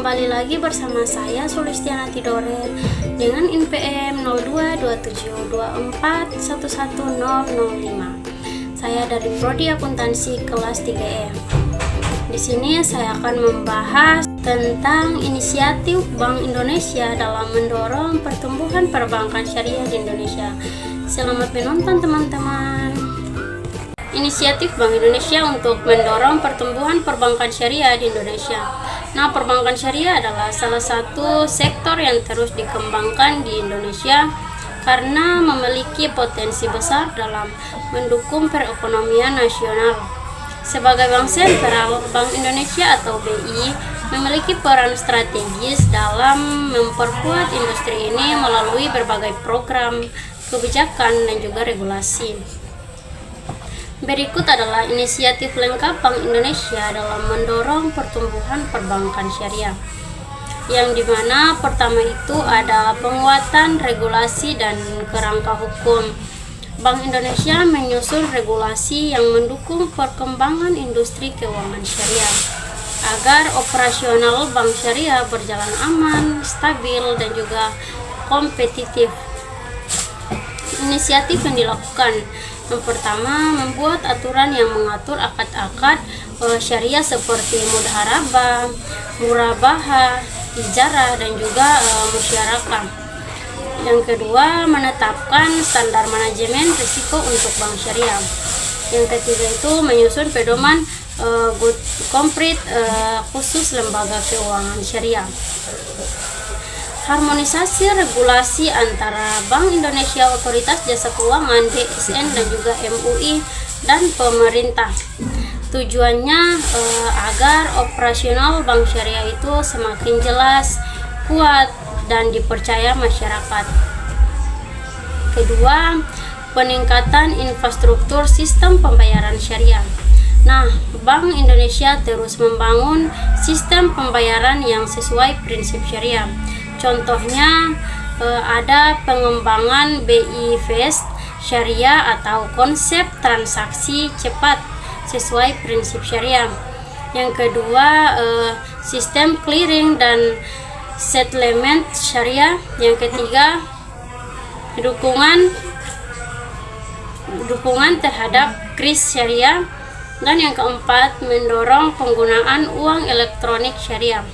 Kembali lagi bersama saya Sulistianati Doren dengan NPM 0227241105. Saya dari Prodi Akuntansi kelas 3E. Di sini saya akan membahas tentang inisiatif Bank Indonesia dalam mendorong pertumbuhan perbankan syariah di Indonesia. Selamat menonton teman-teman. Inisiatif Bank Indonesia untuk mendorong pertumbuhan perbankan syariah di Indonesia. Nah, perbankan syariah adalah salah satu sektor yang terus dikembangkan di Indonesia karena memiliki potensi besar dalam mendukung perekonomian nasional. Sebagai bank sentral, Bank Indonesia atau BI memiliki peran strategis dalam memperkuat industri ini melalui berbagai program, kebijakan, dan juga regulasi. Berikut adalah inisiatif lengkap Bank Indonesia dalam mendorong pertumbuhan perbankan syariah. Yang dimana pertama itu ada penguatan regulasi dan kerangka hukum. Bank Indonesia menyusun regulasi yang mendukung perkembangan industri keuangan syariah agar operasional bank syariah berjalan aman, stabil, dan juga kompetitif. Inisiatif yang dilakukan yang pertama, membuat aturan yang mengatur akad-akad syariah seperti mudharabah, murabahah, ijarah, dan juga musyarakah. Yang kedua, menetapkan standar manajemen risiko untuk bank syariah. Yang ketiga itu menyusun pedoman konkret khusus lembaga keuangan syariah. Harmonisasi regulasi antara Bank Indonesia, Otoritas Jasa Keuangan, BSN, dan juga MUI dan pemerintah. Tujuannya agar operasional bank syariah itu semakin jelas, kuat, dan dipercaya masyarakat. Kedua, peningkatan infrastruktur sistem pembayaran syariah. Nah, Bank Indonesia terus membangun sistem pembayaran yang sesuai prinsip syariah. Contohnya ada pengembangan BI Fast Syariah atau konsep transaksi cepat sesuai prinsip syariah. Yang kedua, sistem clearing dan settlement syariah. Yang ketiga, dukungan terhadap kris syariah. Dan yang keempat, mendorong penggunaan uang elektronik syariah.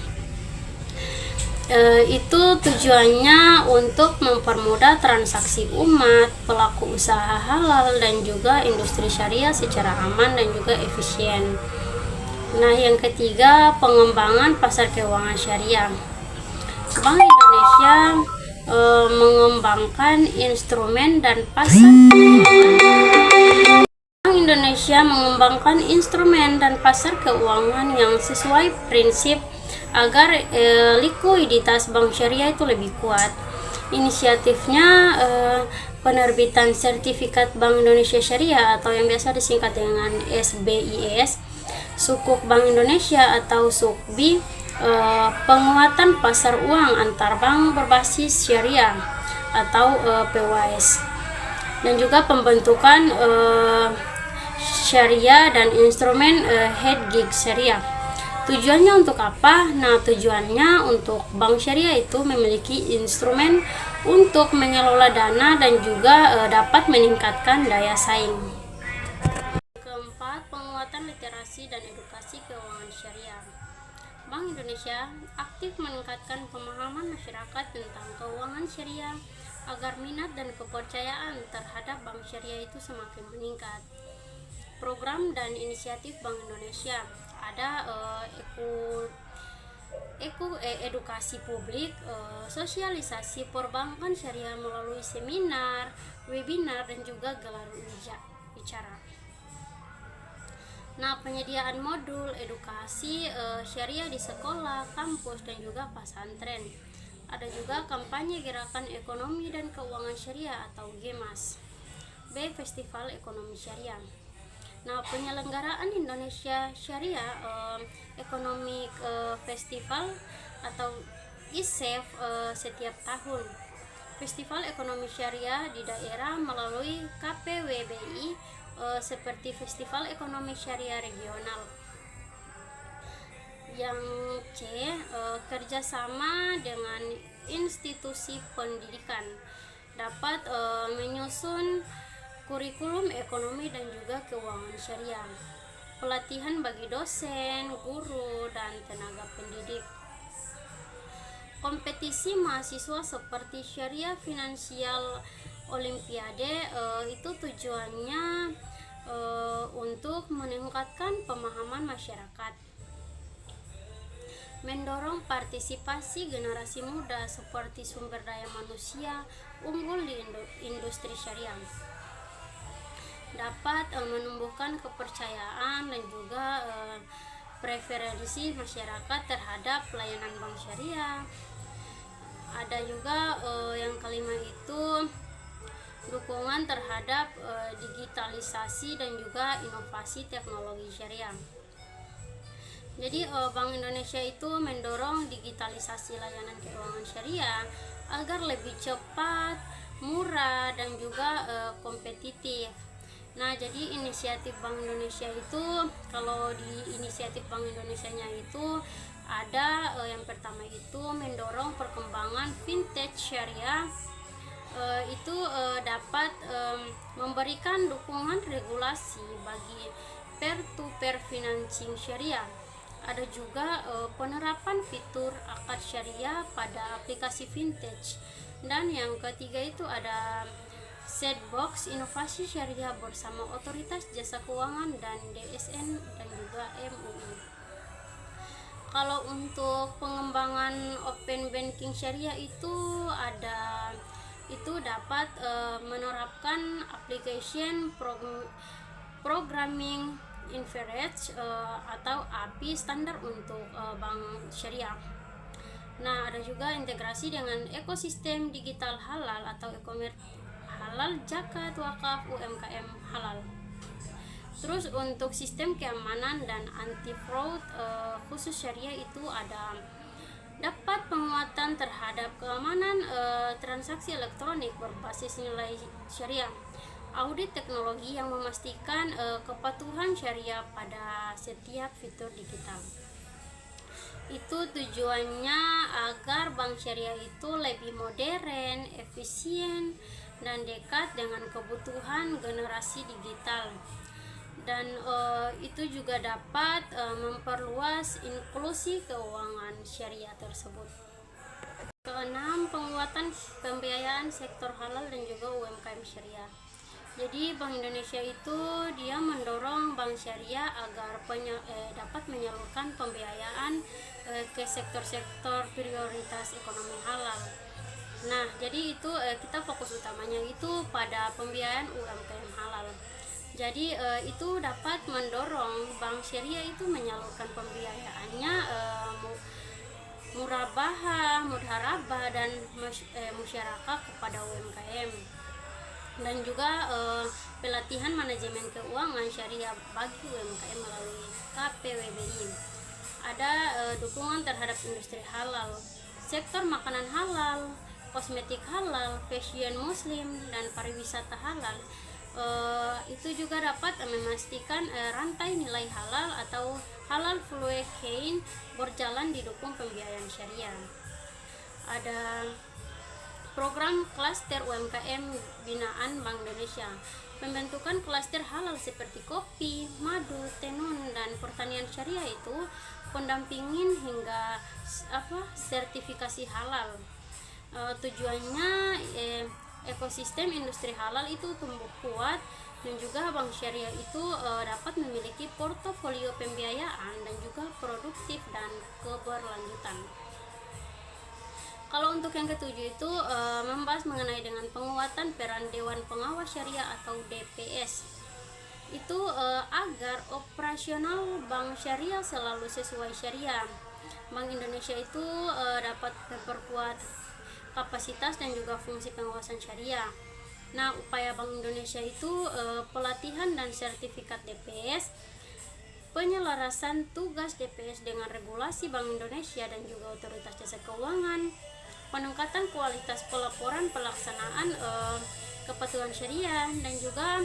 Itu tujuannya untuk mempermudah transaksi umat, pelaku usaha halal, dan juga industri syariah secara aman dan juga efisien. Nah, yang ketiga, pengembangan pasar keuangan syariah. Bank Indonesia mengembangkan instrumen dan pasar keuangan yang sesuai prinsip agar likuiditas bank syariah itu lebih kuat. Inisiatifnya penerbitan sertifikat Bank Indonesia Syariah atau yang biasa disingkat dengan SBIS, Sukuk Bank Indonesia atau Sukbi, penguatan pasar uang antar bank berbasis syariah atau PWS, dan juga pembentukan syariah dan instrumen hedging syariah. Tujuannya untuk apa? Nah, tujuannya untuk bank syariah itu memiliki instrumen untuk mengelola dana dan juga dapat meningkatkan daya saing. Keempat, penguatan literasi dan edukasi keuangan syariah. Bank Indonesia aktif meningkatkan pemahaman masyarakat tentang keuangan syariah agar minat dan kepercayaan terhadap bank syariah itu semakin meningkat. Program dan inisiatif Bank Indonesia ada edukasi publik, sosialisasi perbankan syariah melalui seminar, webinar, dan juga gelar bicara. Nah, penyediaan modul edukasi syariah di sekolah, kampus, dan juga pesantren. Ada juga kampanye gerakan ekonomi dan keuangan syariah atau GEMAS. B. Festival Ekonomi Syariah. Nah, penyelenggaraan Indonesia Syariah Economic Festival atau ISEF setiap tahun. Festival Ekonomi Syariah di daerah melalui KPWBI seperti Festival Ekonomi Syariah Regional. Yang C, kerjasama dengan institusi pendidikan, dapat menyusun kurikulum ekonomi dan juga keuangan syariah, pelatihan bagi dosen, guru, dan tenaga pendidik. Kompetisi mahasiswa seperti Syariah Financial Olimpiade itu tujuannya untuk meningkatkan pemahaman masyarakat, mendorong partisipasi generasi muda seperti sumber daya manusia unggul di industri syariah, dapat menumbuhkan kepercayaan dan juga preferensi masyarakat terhadap pelayanan bank syariah. Ada juga yang kelima itu dukungan terhadap digitalisasi dan juga inovasi teknologi syariah. Jadi Bank Indonesia itu mendorong digitalisasi layanan keuangan syariah agar lebih cepat, murah, dan juga kompetitif. Nah, jadi inisiatif Bank Indonesia itu, kalau di inisiatif Bank Indonesianya itu ada yang pertama itu mendorong perkembangan fintech syariah, itu dapat memberikan dukungan regulasi bagi peer-to-peer financing syariah. Ada juga penerapan fitur akad syariah pada aplikasi fintech. Dan yang ketiga itu ada Sandbox Inovasi Syariah bersama Otoritas Jasa Keuangan dan DSN dan juga MUI. Kalau untuk pengembangan open banking syariah itu dapat menerapkan application programming interface atau API standar untuk bank syariah. Nah, ada juga integrasi dengan ekosistem digital halal atau e-commerce halal, zakat, wakaf, UMKM halal. Terus untuk sistem keamanan dan anti fraud khusus syariah itu ada dapat penguatan terhadap keamanan transaksi elektronik berbasis nilai syariah, audit teknologi yang memastikan kepatuhan syariah pada setiap fitur digital. Itu tujuannya agar bank syariah itu lebih modern, efisien, dan dekat dengan kebutuhan generasi digital. Dan itu juga dapat memperluas inklusi keuangan syariah tersebut. Keenam, penguatan pembiayaan sektor halal dan juga UMKM syariah. Jadi Bank Indonesia itu dia mendorong bank syariah agar dapat menyalurkan pembiayaan ke sektor-sektor prioritas ekonomi halal. Nah, jadi itu kita fokus utamanya itu pada pembiayaan UMKM halal. Jadi itu dapat mendorong bank syariah itu menyalurkan pembiayaannya murabahah, mudharabah, dan musyarakah kepada UMKM. Dan juga pelatihan manajemen keuangan syariah bagi UMKM melalui KPWBI. Ada dukungan terhadap industri halal, sektor makanan halal, kosmetik halal, fashion muslim, dan pariwisata halal. Itu juga dapat memastikan rantai nilai halal atau halal value chain berjalan didukung pembiayaan syariah. Ada program klaster UMKM binaan Bank Indonesia, pembentukan klaster halal seperti kopi, madu, tenun, dan pertanian syariah itu pendampingin hingga sertifikasi halal. Tujuannya ekosistem industri halal itu tumbuh kuat, dan juga bank syariah itu dapat memiliki portofolio pembiayaan dan juga produktif dan keberlanjutan. Kalau untuk yang ketujuh itu membahas mengenai dengan penguatan peran Dewan Pengawas Syariah atau DPS. Itu agar operasional bank syariah selalu sesuai syariah. Bank Indonesia itu dapat memperkuat kapasitas dan juga fungsi pengawasan syariah. Nah, upaya Bank Indonesia itu pelatihan dan sertifikat DPS, penyelarasan tugas DPS dengan regulasi Bank Indonesia dan juga Otoritas Jasa Keuangan, peningkatan kualitas pelaporan pelaksanaan kepatuhan syariah, dan juga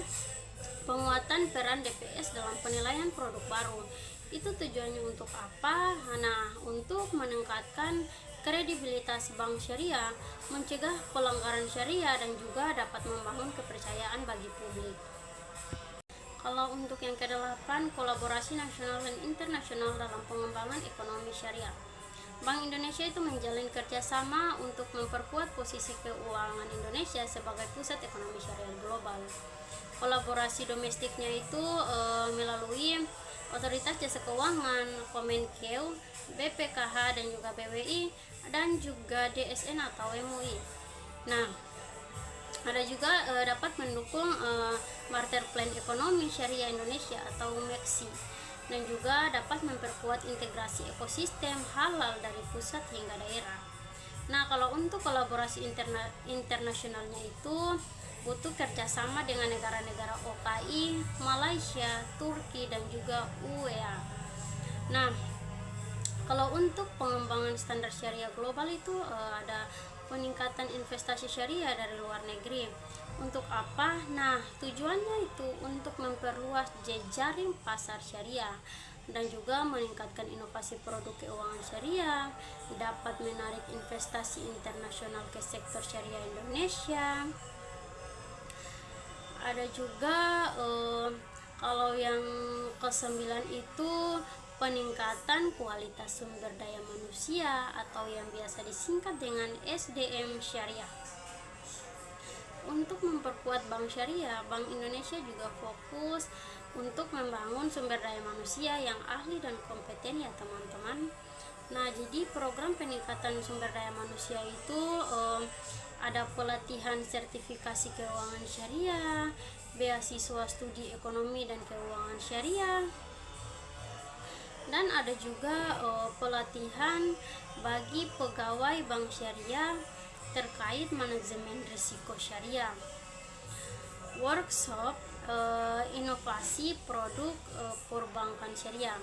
penguatan peran DPS dalam penilaian produk baru. Itu tujuannya untuk apa? Nah, untuk meningkatkan kredibilitas bank syariah, mencegah pelanggaran syariah, dan juga dapat membangun kepercayaan bagi publik. Kalau untuk yang kedelapan, kolaborasi nasional dan internasional dalam pengembangan ekonomi syariah. Bank Indonesia itu menjalin kerjasama untuk memperkuat posisi keuangan Indonesia sebagai pusat ekonomi syariah global. Kolaborasi domestiknya itu melalui Otoritas Jasa Keuangan, Kemenkeu, BPKH, dan juga BWI, dan juga DSN atau MUI. Nah, ada juga dapat mendukung Master Plan Ekonomi Syariah Indonesia atau MEXI, dan juga dapat memperkuat integrasi ekosistem halal dari pusat hingga daerah. Nah, kalau untuk kolaborasi internasionalnya itu butuh kerjasama dengan negara-negara OKI, Malaysia, Turki, dan juga UEA. Nah, kalau untuk pengembangan standar syariah global itu ada peningkatan investasi syariah dari luar negeri. Untuk apa? Nah, tujuannya itu untuk memperluas jejaring pasar syariah dan juga meningkatkan inovasi produk keuangan syariah, dapat menarik investasi internasional ke sektor syariah Indonesia. Ada juga kalau yang ke-9 itu peningkatan kualitas sumber daya manusia atau yang biasa disingkat dengan SDM syariah. Untuk memperkuat bank syariah, Bank Indonesia juga fokus untuk membangun sumber daya manusia yang ahli dan kompeten ya teman-teman. Nah, jadi program peningkatan sumber daya manusia itu ada pelatihan sertifikasi keuangan syariah, beasiswa studi ekonomi dan keuangan syariah, dan ada juga pelatihan bagi pegawai bank syariah terkait manajemen risiko syariah, workshop inovasi produk perbankan syariah.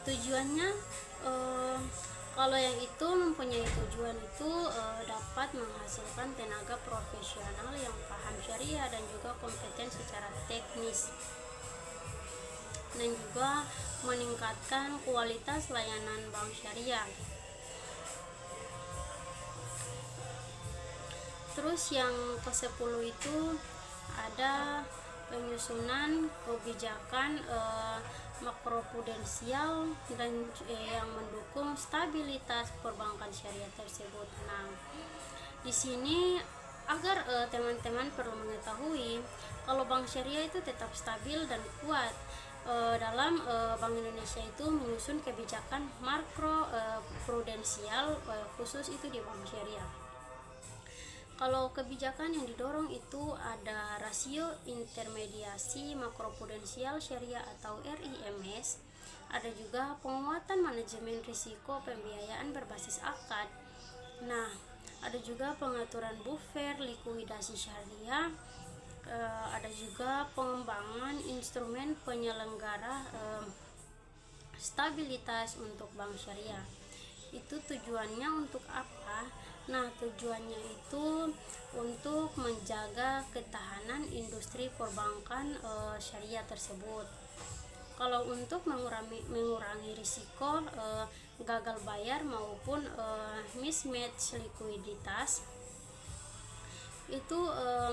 Tujuannya kalau yang itu mempunyai tujuan itu dapat menghasilkan tenaga profesional yang paham syariah dan juga kompeten secara teknis, dan juga meningkatkan kualitas layanan bank syariah. Terus yang ke-10 itu ada penyusunan kebijakan makroprudensial dan yang mendukung stabilitas perbankan syariah tersebut. Nah, di sini agar teman-teman perlu mengetahui kalau bank syariah itu tetap stabil dan kuat, dalam Bank Indonesia itu menyusun kebijakan makro prudensial khusus itu di bank syariah. Kalau kebijakan yang didorong itu ada rasio intermediasi makroprudensial syariah atau RIMS, ada juga penguatan manajemen risiko pembiayaan berbasis akad. Nah, ada juga pengaturan buffer likuidasi syariah, ada juga pengembangan instrumen penyelenggara stabilitas untuk bank syariah. Itu tujuannya untuk apa? Nah, tujuannya itu untuk menjaga ketahanan industri perbankan syariah tersebut. Kalau untuk mengurangi risiko gagal bayar maupun mismatch likuiditas, itu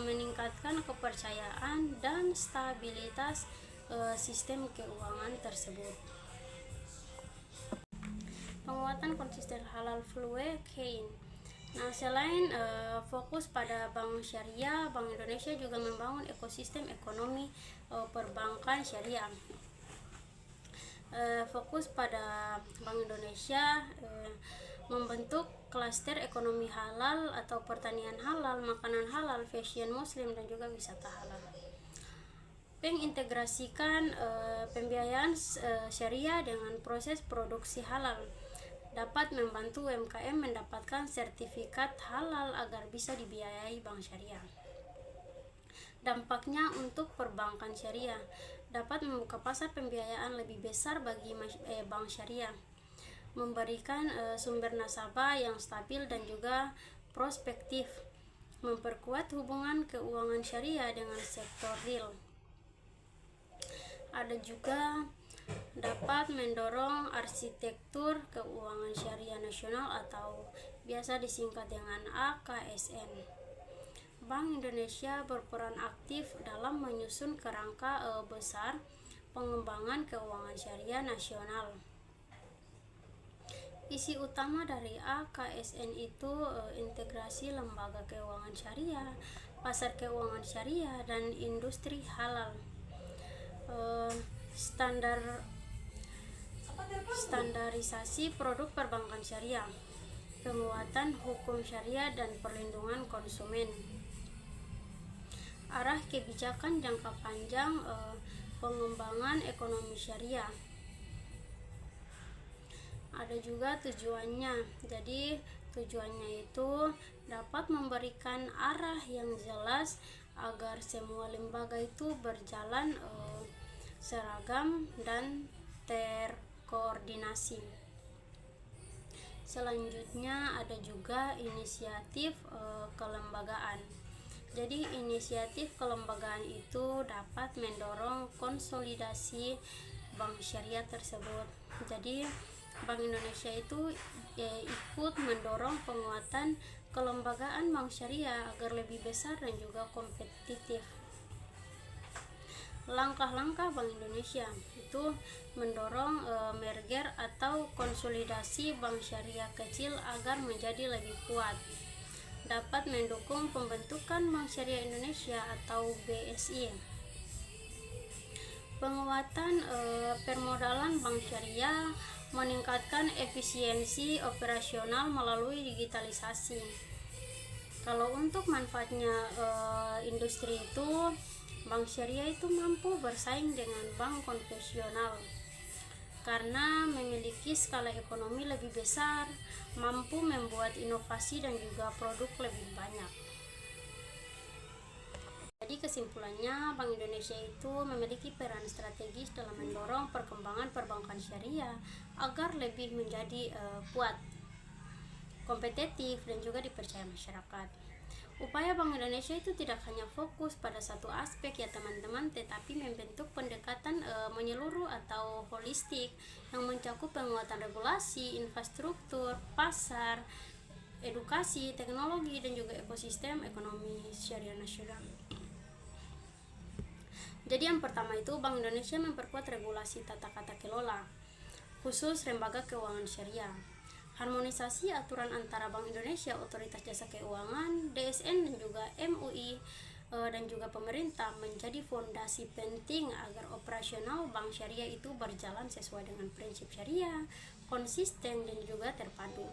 meningkatkan kepercayaan dan stabilitas sistem keuangan tersebut. Penguatan konsisten halal flue Kein. Nah, selain fokus pada bank syariah, Bank Indonesia juga membangun ekosistem ekonomi perbankan syariah. Fokus pada Bank Indonesia membentuk klaster ekonomi halal atau pertanian halal, makanan halal, fashion muslim, dan juga wisata halal. Mengintegrasikan pembiayaan syariah dengan proses produksi halal, dapat membantu UMKM mendapatkan sertifikat halal agar bisa dibiayai bank syariah. Dampaknya untuk perbankan syariah dapat membuka pasar pembiayaan lebih besar bagi bank syariah, memberikan sumber nasabah yang stabil dan juga prospektif, memperkuat hubungan keuangan syariah dengan sektor real. Ada juga dapat mendorong arsitektur keuangan syariah nasional atau biasa disingkat dengan AKSN. Bank Indonesia berperan aktif dalam menyusun kerangka besar pengembangan keuangan syariah nasional. Isi utama dari AKSN itu integrasi lembaga keuangan syariah, pasar keuangan syariah, dan industri halal. Standarisasi produk perbankan syariah, penguatan hukum syariah dan perlindungan konsumen. Arah kebijakan jangka panjang pengembangan ekonomi syariah. Ada juga tujuannya. Jadi tujuannya itu dapat memberikan arah yang jelas agar semua lembaga itu berjalan seragam dan terkoordinasi. Selanjutnya ada juga inisiatif kelembagaan. Jadi inisiatif kelembagaan itu dapat mendorong konsolidasi bank syariah tersebut. Jadi Bank Indonesia itu ikut mendorong penguatan kelembagaan bank syariah agar lebih besar dan juga kompetitif. Langkah-langkah Bank Indonesia itu mendorong merger atau konsolidasi bank syariah kecil agar menjadi lebih kuat. Dapat mendukung pembentukan Bank Syariah Indonesia atau BSI. Penguatan permodalan bank syariah meningkatkan efisiensi operasional melalui digitalisasi. Kalau untuk manfaatnya industri itu, bank syariah itu mampu bersaing dengan bank konvensional karena memiliki skala ekonomi lebih besar, mampu membuat inovasi dan juga produk lebih banyak. Jadi kesimpulannya, Bank Indonesia itu memiliki peran strategis dalam mendorong perkembangan perbankan syariah agar lebih menjadi kuat, kompetitif, dan juga dipercaya masyarakat. Upaya Bank Indonesia itu tidak hanya fokus pada satu aspek ya teman-teman, tetapi membentuk pendekatan menyeluruh atau holistik yang mencakup penguatan regulasi, infrastruktur, pasar, edukasi, teknologi, dan juga ekosistem ekonomi syariah nasional. Jadi yang pertama itu Bank Indonesia memperkuat regulasi tata kata kelola khusus lembaga keuangan syariah. Harmonisasi aturan antara Bank Indonesia, Otoritas Jasa Keuangan, DSN, dan juga MUI dan juga pemerintah menjadi fondasi penting agar operasional bank syariah itu berjalan sesuai dengan prinsip syariah, konsisten, dan juga terpadu.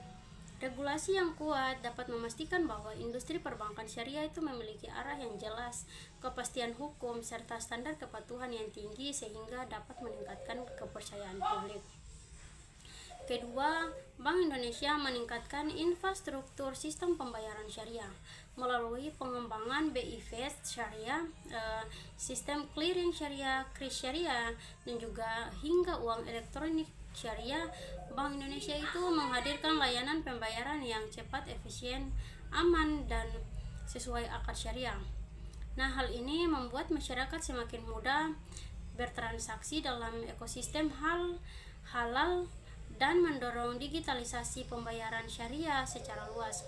Regulasi yang kuat dapat memastikan bahwa industri perbankan syariah itu memiliki arah yang jelas, kepastian hukum, serta standar kepatuhan yang tinggi sehingga dapat meningkatkan kepercayaan publik. Kedua, Bank Indonesia meningkatkan infrastruktur sistem pembayaran syariah melalui pengembangan BI Fast Syariah, sistem clearing syariah, kris syariah, dan juga hingga uang elektronik syariah. Bank Indonesia itu menghadirkan layanan pembayaran yang cepat, efisien, aman, dan sesuai akad syariah. Nah, hal ini membuat masyarakat semakin mudah bertransaksi dalam ekosistem halal dan mendorong digitalisasi pembayaran syariah secara luas.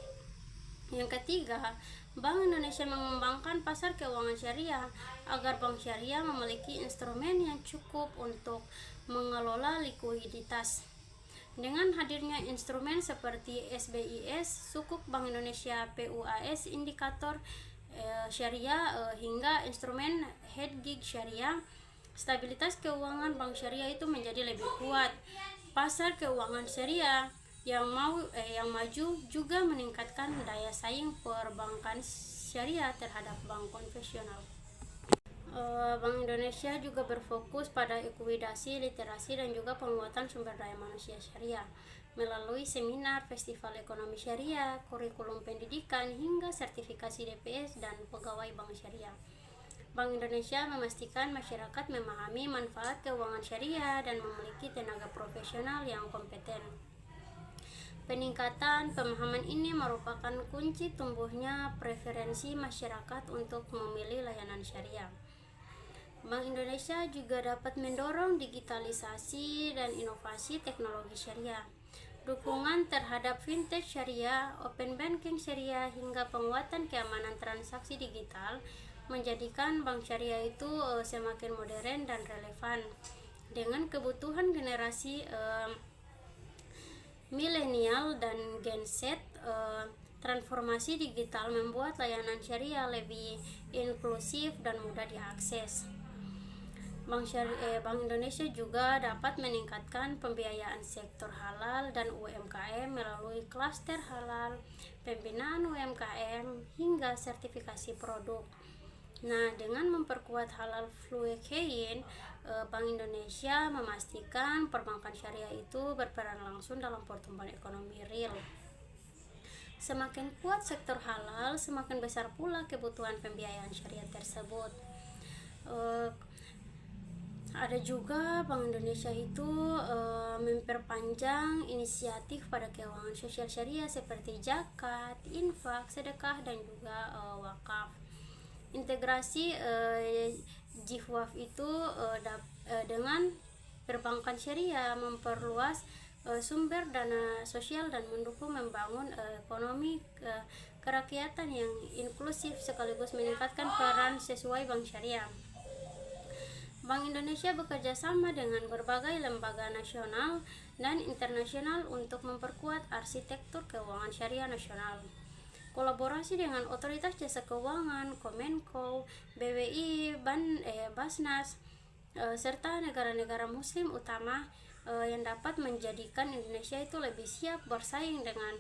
Yang ketiga, Bank Indonesia mengembangkan pasar keuangan syariah agar bank syariah memiliki instrumen yang cukup untuk mengelola likuiditas. Dengan hadirnya instrumen seperti SBIS, Sukuk Bank Indonesia, PUAS, indikator syariah, hingga instrumen hedging syariah, stabilitas keuangan bank syariah itu menjadi lebih kuat. Pasar keuangan syariah yang maju juga meningkatkan daya saing perbankan syariah terhadap bank konvensional. Bank Indonesia juga berfokus pada likuidasi, literasi, dan juga penguatan sumber daya manusia syariah melalui seminar, festival ekonomi syariah, kurikulum pendidikan, hingga sertifikasi DPS dan pegawai bank syariah. Bank Indonesia memastikan masyarakat memahami manfaat keuangan syariah dan memiliki tenaga profesional yang kompeten. Peningkatan pemahaman ini merupakan kunci tumbuhnya preferensi masyarakat untuk memilih layanan syariah. Bank Indonesia juga dapat mendorong digitalisasi dan inovasi teknologi syariah. Dukungan terhadap fintech syariah, open banking syariah, hingga penguatan keamanan transaksi digital menjadikan bank syariah itu semakin modern dan relevan dengan kebutuhan generasi milenial dan Gen Z. Transformasi digital membuat layanan syariah lebih inklusif dan mudah diakses. Bank Indonesia juga dapat meningkatkan pembiayaan sektor halal dan UMKM melalui klaster halal, pembinaan UMKM, hingga sertifikasi produk. Nah, dengan memperkuat halal value chain, Bank Indonesia memastikan perbankan syariah itu berperan langsung dalam pertumbuhan ekonomi real. Semakin kuat sektor halal, semakin besar pula kebutuhan pembiayaan syariah tersebut. Ada juga Bank Indonesia itu memperpanjang inisiatif pada keuangan sosial syariah seperti zakat, infak, sedekah, dan juga wakaf. Integrasi JIFWAF itu dengan perbankan syariah memperluas sumber dana sosial dan mendukung membangun ekonomi kerakyatan yang inklusif sekaligus meningkatkan peran sesuai bank syariah. Bank Indonesia bekerja sama dengan berbagai lembaga nasional dan internasional untuk memperkuat arsitektur keuangan syariah nasional. Kolaborasi dengan Otoritas Jasa Keuangan, Kemenko, BWI, Basnas, serta negara-negara muslim utama yang dapat menjadikan Indonesia itu lebih siap bersaing dengan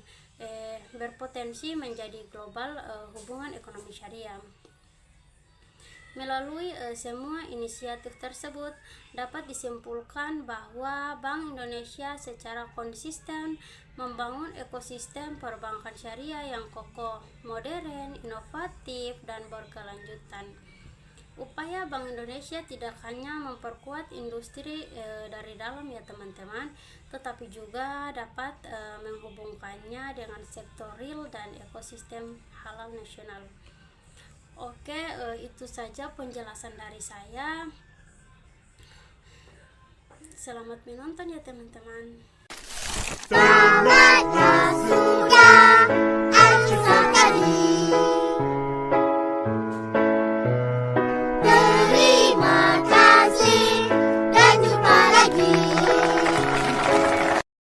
berpotensi menjadi global hubungan ekonomi syariah. Melalui semua inisiatif tersebut dapat disimpulkan bahwa Bank Indonesia secara konsisten membangun ekosistem perbankan syariah yang kokoh, modern, inovatif, dan berkelanjutan. Upaya Bank Indonesia tidak hanya memperkuat industri dari dalam ya teman-teman, tetapi juga dapat menghubungkannya dengan sektor real dan ekosistem halal nasional. Oke, itu saja penjelasan dari saya. Selamat menonton ya teman-teman.